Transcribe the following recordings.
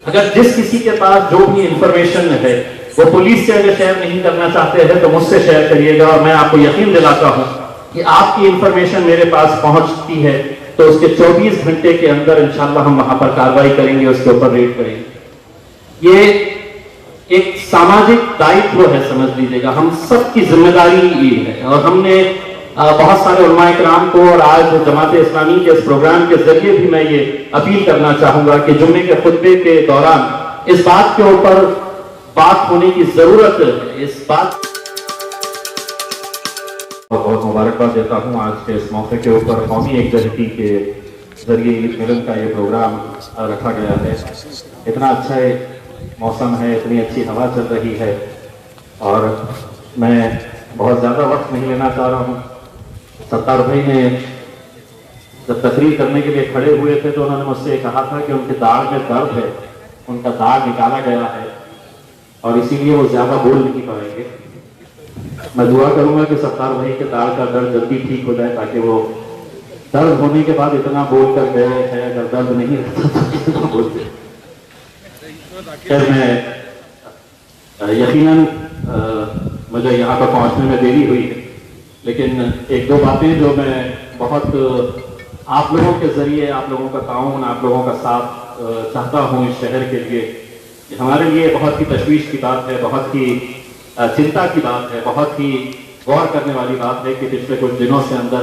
अगर जिस किसी के पास जो भी इंफॉर्मेशन है वो पुलिस से अगर शेयर नहीं करना चाहते हैं तो मुझसे शेयर करिएगा, और मैं आपको यकीन दिलाता हूं कि आपकी इंफॉर्मेशन मेरे पास पहुंचती है तो उसके 24 घंटे के अंदर इंशाल्लाह हम वहां पर कार्रवाई करेंगे, उसके ऊपर रेड करेंगे। ये एक सामाजिक दायित्व है, समझ लीजिएगा, हम सबकी जिम्मेदारी ये है। और हमने बहुत सारे उलमाए किराम को और आज जमात इस्लामी के इस प्रोग्राम के जरिए भी मैं ये अपील करना चाहूंगा कि जुम्मे के खुतबे के दौरान इस बात के ऊपर बात होने की जरूरत है। इस बात बहुत मुबारकबाद देता हूं आज के इस मौके के ऊपर कौमी एकजहती के जरिए ईद मिलन का ये प्रोग्राम रखा गया है। इतना अच्छा मौसम है, इतनी अच्छी हवा चल रही है, और मैं बहुत ज़्यादा वक्त नहीं लेना चाह रहा हूँ। सत्तार भाई ने जब तकरीर करने के लिए खड़े हुए थे तो उन्होंने मुझसे कहा था कि उनके दाढ़ में दर्द है, उनका दाढ़ निकाला गया है और इसीलिए वो ज़्यादा बोल नहीं पाएंगे। मैं दुआ करूंगा कि सत्तार भाई के दाढ़ का दर्द जल्दी ठीक हो जाए, ताकि वो दर्द होने के बाद इतना बोल कर गए हैं, अगर दर्द नहीं रहता तो कितना बोलते। खैर, मैं यकीनन मुझे यहाँ पर पहुँचने में देरी हुई है, लेकिन एक दो बातें जो मैं बहुत आप लोगों के जरिए, आप लोगों का ताउन, आप लोगों का साथ चाहता हूँ इस शहर के लिए। हमारे लिए बहुत ही तशवीश की बात है, बहुत ही चिंता की बात है, बहुत ही गौर करने वाली बात है कि पिछले कुछ दिनों से अंदर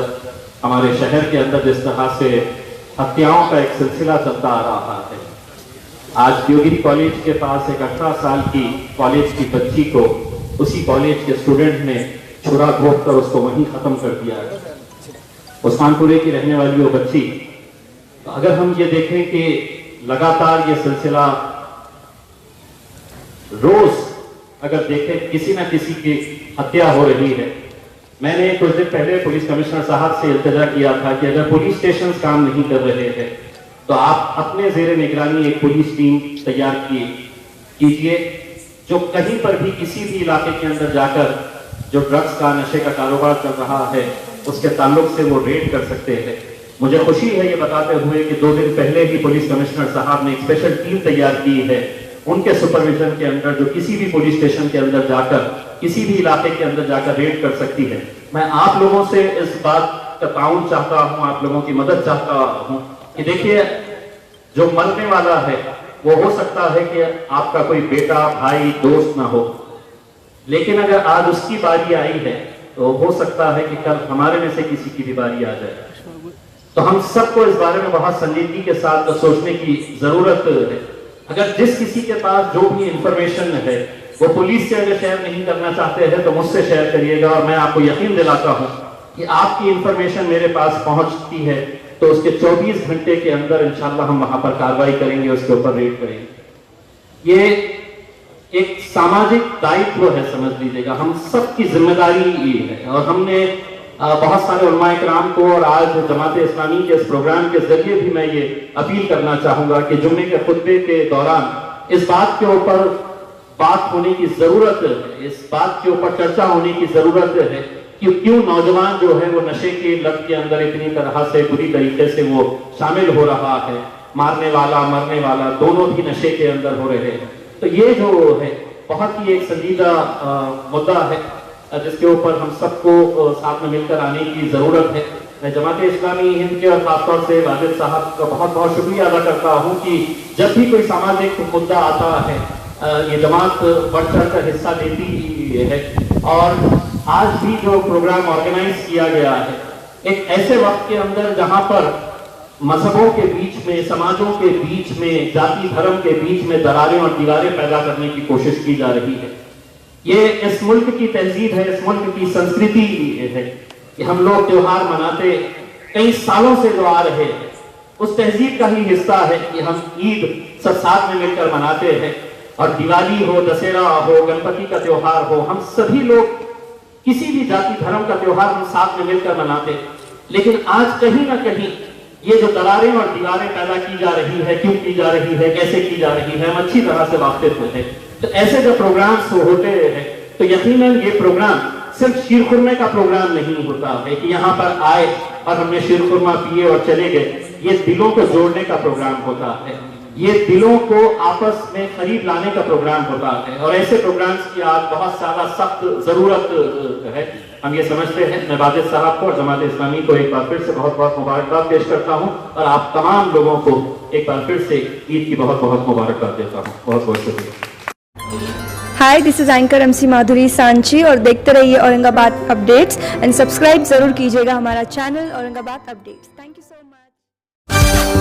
हमारे शहर के अंदर जिस तरह से हत्याओं का एक सिलसिला चलता आ रहा है। आज देवगिरी कॉलेज के पास एक 18 साल की कॉलेज की बच्ची को उसी कॉलेज के स्टूडेंट ने छुरा घोंप कर उसको वहीं खत्म कर दिया है। उस्मानपुरे की रहने वाली वो बच्ची। तो अगर हम ये देखें कि लगातार ये सिलसिला रोज अगर देखें किसी न किसी की हत्या हो रही है। मैंने कुछ दिन पहले पुलिस कमिश्नर साहब से इल्तिजा किया था कि अगर पुलिस स्टेशन काम नहीं कर रहे हैं तो आप अपने जेर निगरानी एक पुलिस टीम तैयार कीजिए, जो कहीं पर भी किसी भी इलाके के अंदर जाकर जो ड्रग्स का, नशे का कारोबार चल रहा है उसके ताल्लुक से वो रेड कर सकते हैं। मुझे खुशी है ये बताते हुए कि 2 दिन पहले ही पुलिस कमिश्नर साहब ने एक स्पेशल टीम तैयार की है, उनके सुपरविजन के अंदर, जो किसी भी पुलिस स्टेशन के अंदर जाकर, किसी भी इलाके के अंदर जाकर रेड कर सकती है। मैं आप लोगों से इस बात का ताउन चाहता हूं, आप लोगों की मदद चाहता हूं कि देखिए, जो मरने वाला है वो हो सकता है कि आपका कोई बेटा, भाई, दोस्त ना हो, लेकिन अगर आज उसकी बारी आई है तो हो सकता है कि कल हमारे में से किसी की भी बारी आ जाए। तो हम सबको इस बारे में बहुत संजीदगी के साथ सोचने की जरूरत है। अगर जिस किसी के पास जो भी इंफॉर्मेशन है वो पुलिस से अगर शेयर नहीं करना चाहते हैं तो मुझसे शेयर करिएगा, और मैं आपको यकीन दिलाता हूं कि आपकी इंफॉर्मेशन मेरे पास पहुंचती है तो उसके 24 घंटे के अंदर इंशाल्लाह हम वहां पर कार्रवाई करेंगे, उसके ऊपर रेड करेंगे। ये एक सामाजिक दायित्व है, समझ लीजिएगा, हम सबकी जिम्मेदारी ये है। और हमने बहुत सारे उलमाए किराम को और आज जमात इस्लामी के इस प्रोग्राम के जरिए भी मैं ये अपील करना चाहूंगा कि जुम्मे के खुतबे के दौरान इस बात के ऊपर बात होने की जरूरत है, इस बात के ऊपर चर्चा होने की जरूरत है कि क्यों नौजवान जो है वो नशे के लत के अंदर इतनी तरह से बुरी तरीके से वो शामिल हो रहा है। मारने वाला, मरने वाला दोनों भी नशे के अंदर हो रहे हैं। तो ये जो है बहुत ही एक संजीदा मुद्दा है जिसके ऊपर हम सबको साथ में मिलकर आने की जरूरत है। मैं जमात इस्लामी हिंद के और खासतौर से वाजिद साहब का बहुत बहुत शुक्रिया अदा करता हूँ कि जब भी कोई सामाजिक मुद्दा आता है ये जमात बढ़ चढ़ कर हिस्सा लेती है। और आज भी जो प्रोग्राम ऑर्गेनाइज किया गया है एक ऐसे वक्त के अंदर जहां पर मजहबों के बीच में, समाजों के बीच में, जाति धर्म के बीच में दरारें और दीवारें पैदा करने की कोशिश की जा रही है। ये इस मुल्क की तहजीब है, इस मुल्क की संस्कृति है कि हम लोग त्योहार मनाते कई सालों से जो आ रहे हैं, उस तहजीब का ही हिस्सा है कि हम ईद सब साथ में मिलकर मनाते हैं। और दिवाली हो, दशहरा हो, गणपति का त्योहार हो, हम सभी लोग किसी भी जाति धर्म का त्योहार हम साथ में मिलकर मनाते। लेकिन आज कहीं ना कहीं ये जो दरारें और दीवारें पैदा की जा रही है, क्यों की जा रही है, कैसे की जा रही है, हम अच्छी तरह से वाकिफ हैं। तो ऐसे जब प्रोग्राम्स होते हैं तो यकीनन ये प्रोग्राम सिर्फ शीरखुरमे का प्रोग्राम नहीं होता है कि यहाँ पर आए और हमने शीरखुरमा पिए और चले गए। ये दिलों को जोड़ने का प्रोग्राम होता है। ये दिलों को आपस में करीब लाने का प्रोग्राम होता है और ऐसे प्रोग्राम्स की आज बहुत ज्यादा सख्त जरूरत है। हम ये समझते हैं। मैं वाजिद साहब को और जमात इस्लामी को एक बार फिर से बहुत बहुत मुबारकबाद पेश करता हूँ और आप तमाम लोगों को एक बार फिर से ईद की बहुत बहुत मुबारकबाद देता हूँ। बहुत बहुत शुक्रिया। हाय, दिस इज एंकर MC माधुरी सांची और देखते रहिए औरंगाबाद अपडेट्स एंड सब्सक्राइब जरूर कीजिएगा हमारा channel Aurangabad updates. Thank you so much.